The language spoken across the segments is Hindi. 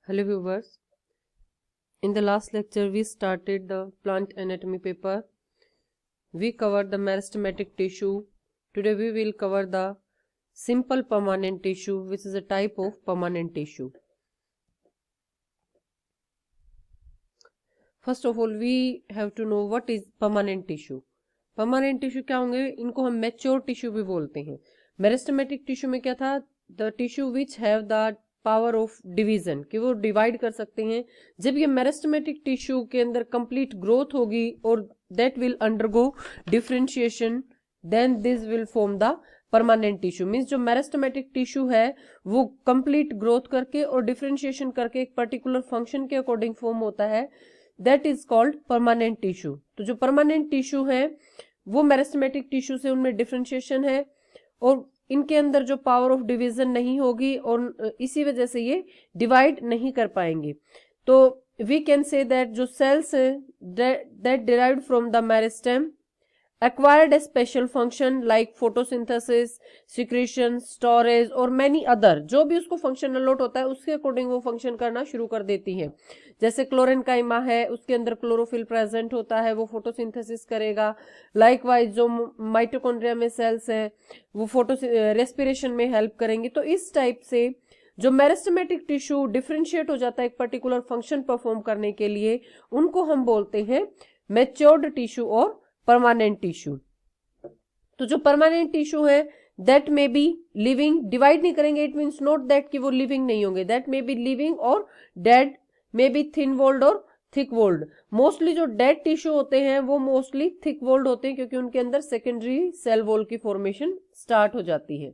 Hello viewers, in the last lecture we started the plant anatomy paper. We covered the meristematic tissue. Today we will cover the simple permanent tissue, which is a type of permanent tissue. First of all, we have to know what is permanent tissue. Permanent tissue क्या होंगे, इनको हम मैच्योर टिश्यू भी बोलते हैं. मेरिस्टेमेटिक टिश्यू में क्या था, the tissue which have the power of division, कि वो डिवाइड कर सकते हैं. जब ये मेरिस्टेमेटिक टिश्यू के अंदर कंप्लीट ग्रोथ होगी और that will undergo differentiation, then this will form the permanent tissue. Means जो मेरिस्टेमेटिक टिश्यू है वो कंप्लीट ग्रोथ करके और डिफरेंशिएशन करके एक पर्टिकुलर फंक्शन के अकॉर्डिंग फॉर्म होता है, that is called permanent tissue. तो जो परमानेंट टिश्यू है वो मेरिस्टेमेटिक टिश्यू से उनमें डिफरेंशिएशन है और इनके अंदर जो पावर ऑफ डिवीजन नहीं होगी और इसी वजह से ये डिवाइड नहीं कर पाएंगे. तो वी कैन से दैट जो cells that derived from the meristem acquired a special function like photosynthesis, secretion, storage और many other. जो भी उसको फंक्शन अलॉट होता है उसके अकॉर्डिंग वो फंक्शन करना शुरू कर देती है. जैसे क्लोरेनकाइमा है, उसके अंदर क्लोरोफिल प्रेजेंट होता है, वो फोटोसिंथेसिस करेगा. लाइकवाइज जो माइटोकॉन्ड्रिया में सेल्स हैं वो रेस्पिरेशन में हेल्प करेंगी. तो इस टाइप से जो मेरिस्टेमेटिक टिश्यू डिफरेंशिएट हो जाता है एक पर्टिकुलर फंक्शन परफॉर्म करने के लिए, उनको हम बोलते हैं मैच्योर्ड टिश्यू और परमानेंट टिश्यू. तो जो परमानेंट टिश्यू है that may be living, divide नहीं करेंगे, इट मीन्स नॉट दैट कि वो लिविंग नहीं होंगे, दैट मे बी लिविंग और dead, may be thin walled और थिक वॉल्ड. मोस्टली जो डेड टिश्यू होते हैं वो मोस्टली थिक वॉल्ड होते हैं क्योंकि उनके अंदर सेकेंडरी सेल वॉल की फॉर्मेशन स्टार्ट हो जाती है.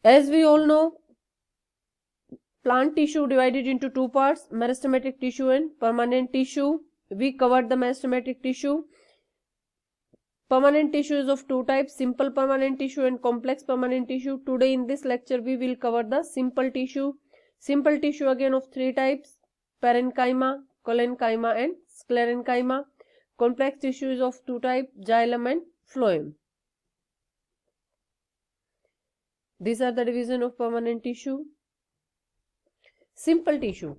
As we all know, plant tissue divided into two parts, meristematic tissue and permanent tissue. We covered the meristematic tissue. Permanent tissue is of two types, simple permanent tissue and complex permanent tissue. Today in this lecture we will cover the simple tissue. Simple tissue again of three types, parenchyma, collenchyma and sclerenchyma. Complex tissue is of two types, xylem and phloem. These are the division of permanent tissue. Simple tissue,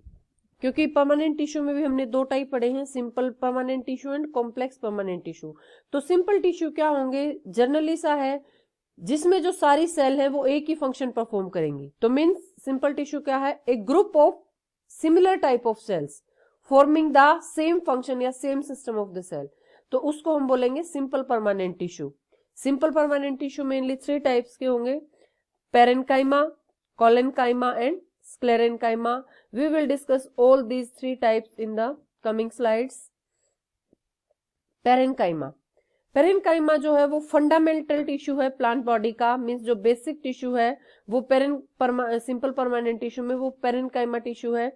क्योंकि परमानेंट टिश्यू में भी हमने दो टाइप पढ़े हैं, simple permanent tissue and complex permanent tissue. तो सिंपल टिश्यू क्या होंगे, जनरली सा है जिसमें जो सारी सेल है वो एक ही फंक्शन परफॉर्म करेंगी. तो मीन्स सिंपल टिश्यू क्या है, a group of similar type of cells forming the same function या same system of the cell, तो उसको हम बोलेंगे simple permanent tissue. Simple permanent tissue mainly three types के होंगे, parenchyma, collenchyma and sclerenchyma. We will discuss all these three types in the coming slides. Parenchyma, parenchyma जो है वो फंडामेंटल टिश्यू है प्लांट बॉडी का, मीन्स जो बेसिक टिश्यू है वो सिंपल परमानेंट टिश्यू में वो पेरेन्काइमा टिश्यू है.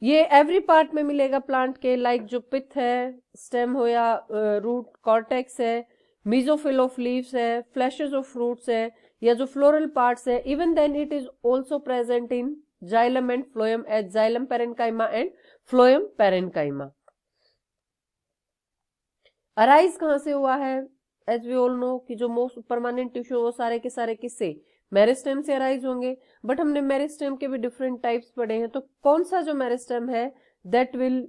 ये एवरी पार्ट में मिलेगा प्लांट के, लाइक जो पिथ है, स्टेम हो या रूट, कॉर्टेक्स है, मीजोफिल ऑफ लीव्स है, फ्लैशेस ऑफ फ्रूट्स है या जो फ्लोरल पार्ट्स है. Even then it is also present in xylem and phloem as xylem parenchyma and phloem parenchyma. Arise कहां से हुआ है, एज वी ऑल नो कि जो मोस्ट परमानेंट टिश्यू वो सारे के सारे किससे, मेरिस्टेम से अराइज होंगे. बट हमने मेरिस्टेम के भी डिफरेंट टाइप्स पढ़े हैं, तो कौन सा जो मेरिस्टेम है that will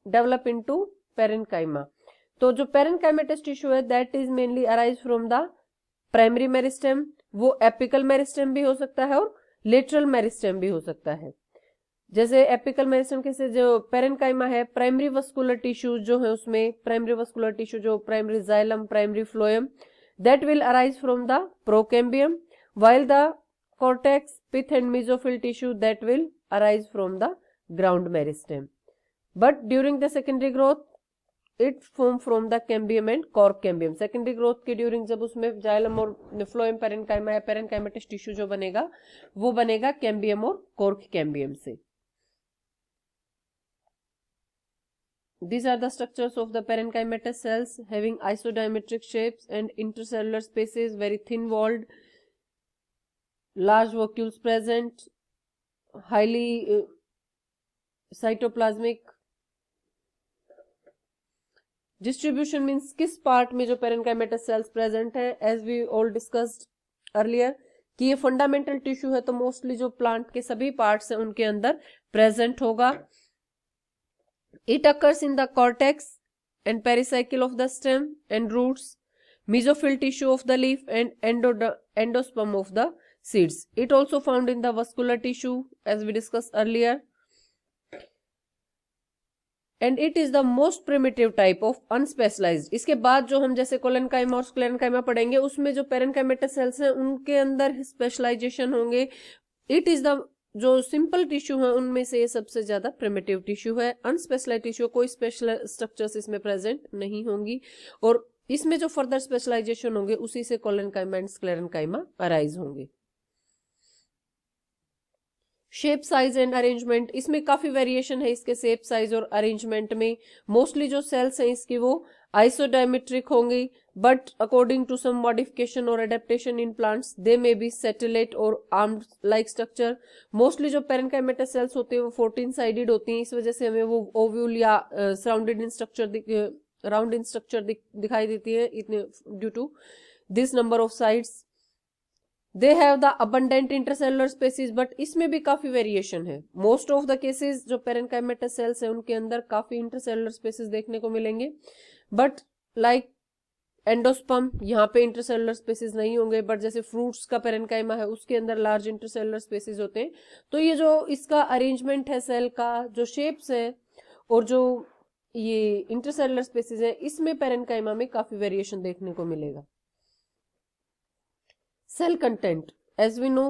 develop into parenchyma. तो जो पेरेन्काइमेटस टिश्यू है that is mainly arise from the primary meristem. वो एपिकल मेरिस्टेम भी हो सकता है और लेटरल मेरिस्टेम भी हो सकता है. जैसे एपिकल मेरिस्टेम के से जो पेरेन्काइमा है, प्राइमरी वस्कुलर टिश्यू जो है उसमें प्राइमरी वस्कुलर टिश्यू जो primary xylem, primary phloem, that will arise from the procambium, while the cortex, pith and mesophyll tissue that will arise from the ground meristem. But during the secondary growth it form from the cambium and cork cambium. Secondary growth के ड्यूरिंग जब उसमें जाइलम और फ्लोएम पेरेन्काइमा या पेरेन्काइमेटस टिश्यू जो बनेगा वो बनेगा कैम्बियम और कॉर्क कैम्बियम से. These are the structures of the parenchymatous cells having isodiametric shapes and intercellular spaces, very thin walled, large vacuoles present, highly cytoplasmic. Distribution means किस पार्ट में जो पेरेन्काइमेटस सेल्स प्रेजेंट है, as we all discussed earlier कि ये फंडामेंटल टिश्यू है तो मोस्टली जो प्लांट के सभी पार्ट्स हैं उनके अंदर प्रेजेंट होगा। It occurs in the cortex and pericycle of the stem and roots, mesophyll tissue of the leaf and endosperm of the seeds. It also found in the vascular tissue as we discussed earlier, and it is the most primitive type of unspecialized. इसके बाद जो हम जैसे कोलेनकाइमा और स्क्लेरेनकाइमा पढ़ेंगे उसमें जो पेरेनकाइमेटस सेल्स हैं उनके अंदर स्पेशलाइजेशन होंगे। इट इज द जो सिंपल टिश्यू है उनमें से ये सबसे ज्यादा प्रिमिटिव टिश्यू है। अनस्पेशलाइज्ड टिश्यू कोई स्पेशल स्ट्रक्चर्स इसमें प्रेजेंट नहीं होंगी और इसमें जो फर्दर स्पेशलाइजेशन होंगे उसी से कोलेनकाइमा एंड स्क्लेरेनकाइमा अराइज होंगे। शेप साइज एंड अरेंजमेंट, इसमें काफी वेरिएशन है इसके शेप साइज और अरेंजमेंट में। मोस्टली जो सेल्स हैं इसकी वो आइसोडायमेट्रिक होंगी, but according to some modification और adaptation in plants they may be satellite और आर्म्ड लाइक स्ट्रक्चर। मोस्टली जो पेरेनकाइमेटस सेल्स होती है वो 14 साइडेड होती हैं, इस वजह से हमें वो ओव्यूल या surrounded in structure round in structure दिखाई देती है इतने due to this number of sides. They have the abundant intercellular spaces, but इसमें भी काफी वेरिएशन है। मोस्ट ऑफ द केसेस जो पेरेनकाइमेटस सेल्स है उनके अंदर काफी इंटरसेलुलर स्पेसिस देखने को मिलेंगे, बट लाइक एंडोस्पर्म यहाँ पे इंटरसेलुलर स्पेसिस नहीं होंगे, बट जैसे फ्रूट्स का पेरेनकाइमा है उसके अंदर लार्ज इंटरसेलुलर स्पेसिस होते हैं। तो ये जो इसका अरेंजमेंट है सेल का, जो शेप्स है और जो ये इंटरसेलुलर स्पेसिस है, इसमें पेरेनकाइमा में काफी वेरिएशन देखने को मिलेगा। Cell content, as we know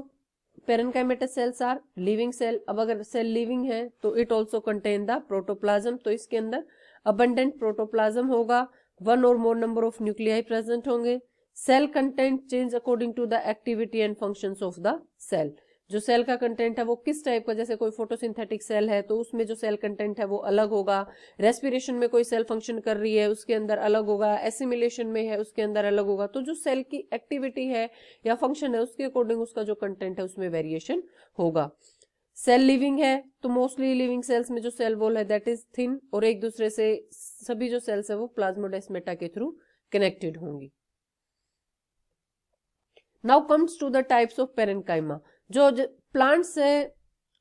parenchymatous cells are living cell. अब अगर सेल लिविंग है तो it also contain the protoplasm, तो इसके अंदर अबंडेंट प्रोटोप्लाज्म होगा, one or more number of nuclei present होंगे। Cell content change according to the activity and functions of the cell. जो सेल का कंटेंट है वो किस टाइप का, जैसे कोई फोटोसिंथेटिक सेल है तो उसमें जो सेल कंटेंट है वो अलग होगा, रेस्पिरेशन में कोई सेल फंक्शन कर रही है उसके अंदर अलग होगा, एसिमिलेशन में है उसके अंदर अलग होगा। तो जो सेल की एक्टिविटी है या फंक्शन है उसके अकॉर्डिंग उसका जो कंटेंट है उसमें वेरिएशन होगा। सेल लिविंग है तो मोस्टली लिविंग सेल्स में जो सेल वॉल है दैट इज थिन और एक दूसरे से सभी जो सेल्स है वो प्लाज्मोडेस्माटा के थ्रू कनेक्टेड होंगी। Now comes to the types of parenchyma. जो प्लांट्स है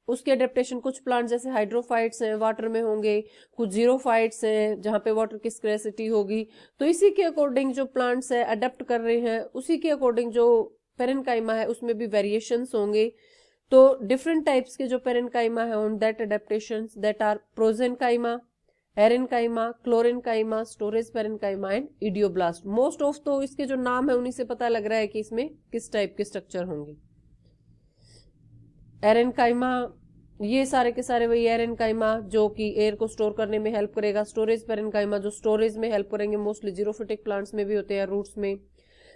उसके अडेप्टेशन, कुछ प्लांट जैसे हाइड्रोफाइट्स हैं वाटर में होंगे, कुछ जीरोफाइट्स हैं जहां पे वाटर की स्कैर्सिटी होगी, तो इसी के अकॉर्डिंग जो प्लांट्स है अडेप्ट कर रहे हैं उसी के अकॉर्डिंग जो पेरेनकाइमा है उसमें भी वेरिएशंस होंगे। तो डिफरेंट टाइप्स के जो पेरेनकाइमा है on that adaptations that are prosenchyma, aerenchyma, chlorenchyma, storage parenchyma and idioblast. Most of तो इसके जो नाम है उन्हीं से पता लग रहा है कि इसमें किस टाइप के स्ट्रक्चर होंगे। एरेनकाइमा, ये सारे के सारे वही एरेनकाइमा जो कि एयर को स्टोर करने में हेल्प करेगा। स्टोरेज पेरेनकाइमा जो स्टोरेज में हेल्प करेंगे, मोस्टली जीरोफिटिक प्लांट्स में भी होते हैं, रूट्स में।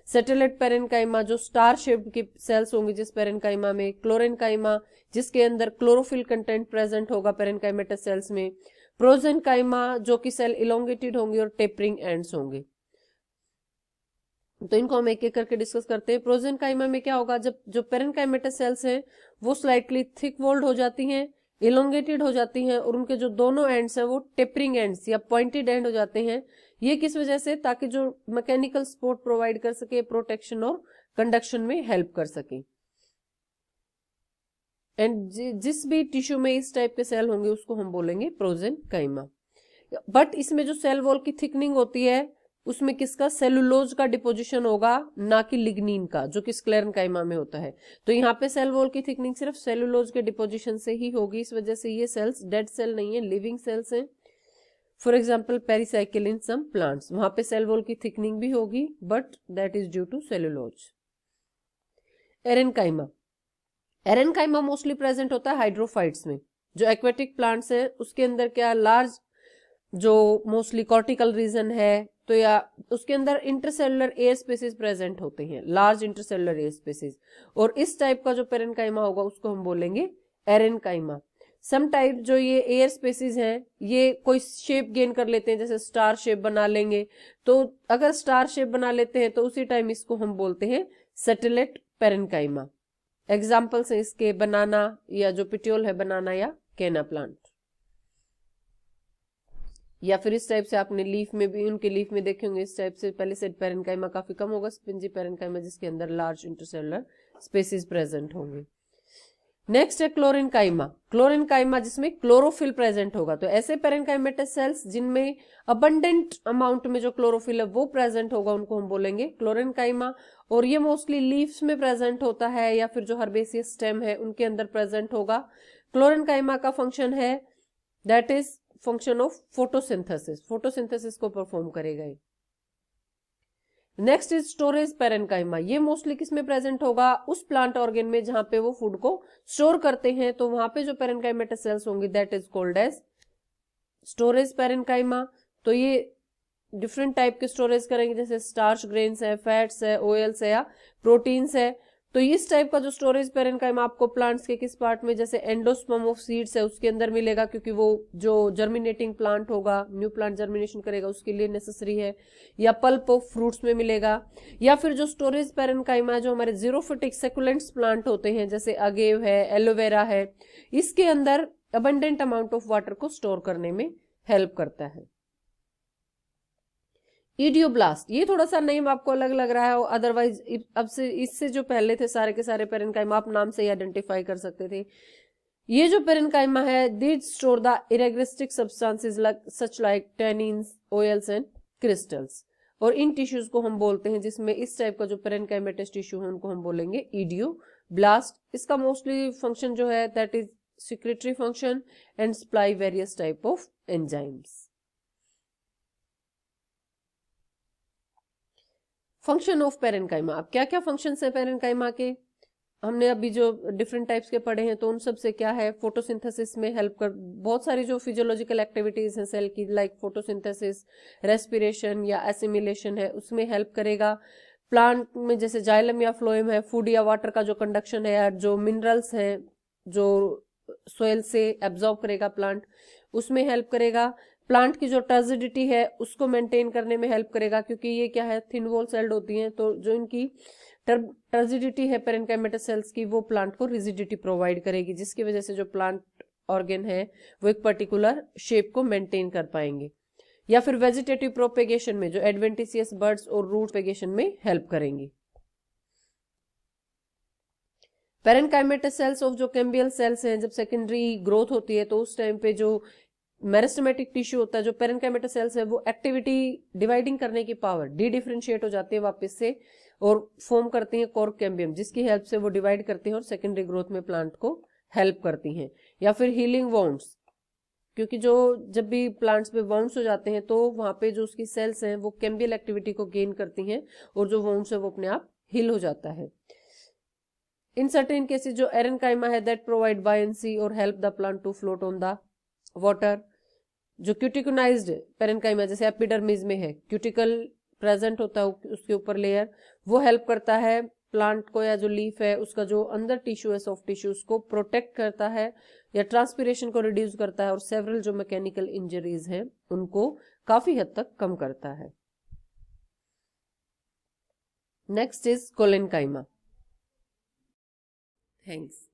सेटेलाइट पेरेनकाइमा जो स्टार शेप्ड की सेल्स होंगी जिस पेरेनकाइमा में। क्लोरेनकाइमा जिसके अंदर क्लोरोफिल कंटेंट प्रेजेंट होगा पेरेनकाइमेटस सेल्स में। प्रोजेनकाइमा जो कि सेल इलोंगेटेड होंगे और टेपरिंग एंड्स होंगे। तो इनको हम एक एक करके डिस्कस करते हैं। प्रोजेनकाइमा में क्या होगा, जब जो पेरेनकाइमेटस सेल्स हैं वो स्लाइटली थिक वॉल्ड हो जाती हैं, इलोंगेटेड हो जाती हैं और उनके जो दोनों एंड्स हैं वो टेपरिंग एंड्स या पॉइंटेड एंड हो जाते हैं। ये किस वजह से, ताकि जो मैकेनिकल सपोर्ट प्रोवाइड कर सके, प्रोटेक्शन और कंडक्शन में हेल्प कर सके। एंड जिस भी टिश्यू में इस टाइप के सेल होंगे उसको हम बोलेंगे प्रोजेनकाइमा। बट इसमें जो सेल वॉल की थिकनिंग होती है उसमें किसका, सेलुलोज का डिपोजिशन होगा, ना कि लिग्निन का, जो कि स्क्लेरेनकाइमा में होता है। तो यहाँ पे सेल वॉल की थिकनिंग सिर्फ सेलुलोज के डिपोजिशन से ही होगी, इस वजह से ये सेल्स डेड सेल नहीं है, लिविंग सेल्स हैं। For example pericycle in some plants, वहां पे सेल वॉल की थिकनिंग भी होगी but that is due to cellulose. Aerenchyma, aerenchyma mostly present होता है हाइड्रोफाइट्स में। जो एक्वेटिक प्लांट्स है उसके अंदर क्या, लार्ज जो मोस्टली कॉर्टिकल रीजन है तो या उसके अंदर इंटरसेलुलर एयर स्पेसिस प्रेजेंट होते हैं, लार्ज इंटरसेलुलर एयर स्पेसिस। और इस टाइप का जो पेरेनकाइमा होगा उसको हम बोलेंगे एरेनकाइमा। सम टाइप जो ये एयर स्पेसिस हैं ये कोई शेप गेन कर लेते हैं, जैसे स्टार शेप बना लेंगे। तो अगर स्टार शेप बना लेते हैं तो उसी टाइम इसको हम बोलते हैं सेटेलाइट पेरेनकाइमा। एग्जाम्पल्स हैं इसके बनाना, या जो पिट्योल है बनाना या केना प्लांट। या फिर इस टाइप से आपने लीफ में भी, उनके लीफ में देखे होंगे इस टाइप से, पहले से पेरेनकाइमा काफी कम होगा, स्पिंजी पेरेनकाइमा जिसके अंदर लार्ज इंटरसेलुलर स्पेसीज प्रेजेंट होंगे। नेक्स्ट है क्लोरेनकाइमा। क्लोरेनकाइमा जिसमें क्लोरोफिल प्रेजेंट होगा, तो ऐसे पेरेनकाइमेटस सेल्स जिनमें अबंडेंट अमाउंट में जो क्लोरोफिल है वो प्रेजेंट होगा उनको हम बोलेंगे क्लोरेनकाइमा। और ये मोस्टली लीव्स में प्रेजेंट होता है या फिर जो हर्बेसियस स्टेम है उनके अंदर प्रेजेंट होगा। क्लोरेनकाइमा का फंक्शन है that is function of photosynthesis, photosynthesis को परफॉर्म करेगा। Next is storage parenchyma. ये मोस्टली किसमें प्रेजेंट होगा, उस प्लांट ऑर्गेन में जहां पे वो फूड को स्टोर करते हैं, तो वहां पे जो पेरेनकाइमेटस सेल्स होंगी that is called as storage parenchyma. तो ये डिफरेंट टाइप के स्टोरेज करेंगे, जैसे स्टार्च ग्रेन्स है, फैट्स है, ऑयल्स है या प्रोटीन्स है। तो इस टाइप का जो स्टोरेज पेरेनकाइमा आपको प्लांट्स के किस पार्ट में, जैसे एंडोस्पर्म ऑफ सीड्स है उसके अंदर मिलेगा, क्योंकि वो जो जर्मिनेटिंग प्लांट होगा, न्यू प्लांट जर्मिनेशन करेगा उसके लिए नेसेसरी है, या पल्प ऑफ फ्रूट्स में मिलेगा, या फिर जो स्टोरेज पेरेनकाइमा जो हमारे जीरोफिटिक सेकुलेंट्स प्लांट होते हैं जैसे अगेव है, एलोवेरा है, इसके अंदर अबंडेंट अमाउंट ऑफ वाटर को स्टोर करने में हेल्प करता है। इडियोब्लास्ट, ये थोड़ा सा नेम आपको अलग लग रहा है, अदरवाइज अब से इससे जो पहले थे सारे के सारे पेरेनकाइमा आप नाम से ही आइडेंटिफाई कर सकते थे। ये जो पेरेनकाइमा है they store the ergastic substances such like tannins, oils and crystals. और इन टिश्यूज को हम बोलते हैं, जिसमें इस टाइप का जो पेरेनकाइमेटस टिश्यू है उनको हम बोलेंगे इडियोब्लास्ट। इसका मोस्टली फंक्शन जो है that is secretory function and supply various type of enzymes. Function of parenchyma, अब क्या क्या फंक्शंस है पेरेनकाइमा के, हमने अभी जो डिफरेंट टाइप्स के पढ़े हैं तो उन सब से क्या है, फोटोसिंथेसिस में हेल्प कर, बहुत सारी जो फिजियोलॉजिकल एक्टिविटीज हैं सेल की लाइक फोटोसिंथेसिस, रेस्पिरेशन या एसिमिलेशन है उसमें हेल्प करेगा। प्लांट में जैसे जाइलम या फ्लोएम है, फूड या वाटर का जो कंडक्शन है, जो मिनरल्स है जो सोयल से एब्जॉर्ब करेगा प्लांट, उसमें हेल्प करेगा। प्लांट की जो टर्जिडिटी है उसको मेंटेन करने में हेल्प करेगा, क्योंकि ये क्या है थिन वॉल सेल्ड होती हैं, तो जो इनकी टर्जिडिटी है पेरेनकाइमेटस सेल्स की वो प्लांट को रिजिडिटी प्रोवाइड करेगी, जिसकी वजह से जो प्लांट ऑर्गेन है वो एक पर्टिकुलर शेप को मेंटेन कर पाएंगे। या फिर वेजिटेटिव प्रोपेगेशन में जो एडवेंटिशियस बर्ड्स और रूट प्रोपेगेशन में हेल्प करेंगी। पेरेनकाइमेटस सेल्स ऑफ जो कैम्बियल सेल्स हैं, जब सेकेंडरी ग्रोथ होती है तो उस टाइम पे जो मेरिस्टेमेटिक टिश्यू होता है, जो पेरेनकाइमेटस सेल्स है, वो एक्टिविटी डिवाइडिंग करने की पावर डी डिफरेंशिएट हो जाती है वापस से और फॉर्म करती हैं कॉर्क कैम्बियम, जिसकी हेल्प से वो डिवाइड करती हैं और सेकेंडरी ग्रोथ में प्लांट को हेल्प करती हैं। या फिर हीलिंग वाउंड्स, क्योंकि जो जब भी प्लांट्स पे वाउंड्स हो जाते हैं तो वहां पे जो उसकी सेल्स हैं वो कैम्बियल एक्टिविटी को गेन करती हैं और जो वाउंड्स है वो अपने आप हील हो जाता है। इन सर्टेन केसेस जो एरेनकाइमा है दैट प्रोवाइड बायंसी और help the plant to float on the water. जो क्यूटिकुनाइज्ड पेरेनकाइमा जैसे एपिडर्मिस में है, क्यूटिकल प्रेजेंट होता है उसके ऊपर लेयर, वो हेल्प करता है प्लांट को या जो लीफ है उसका जो अंदर टिश्यू है सॉफ्ट टिश्यू उसको प्रोटेक्ट करता है या ट्रांसपीरेशन को रिड्यूस करता है और सेवरल जो मैकेनिकल इंजरीज हैं उनको काफी हद तक कम करता है। Next is collenchyma. थैंक्स।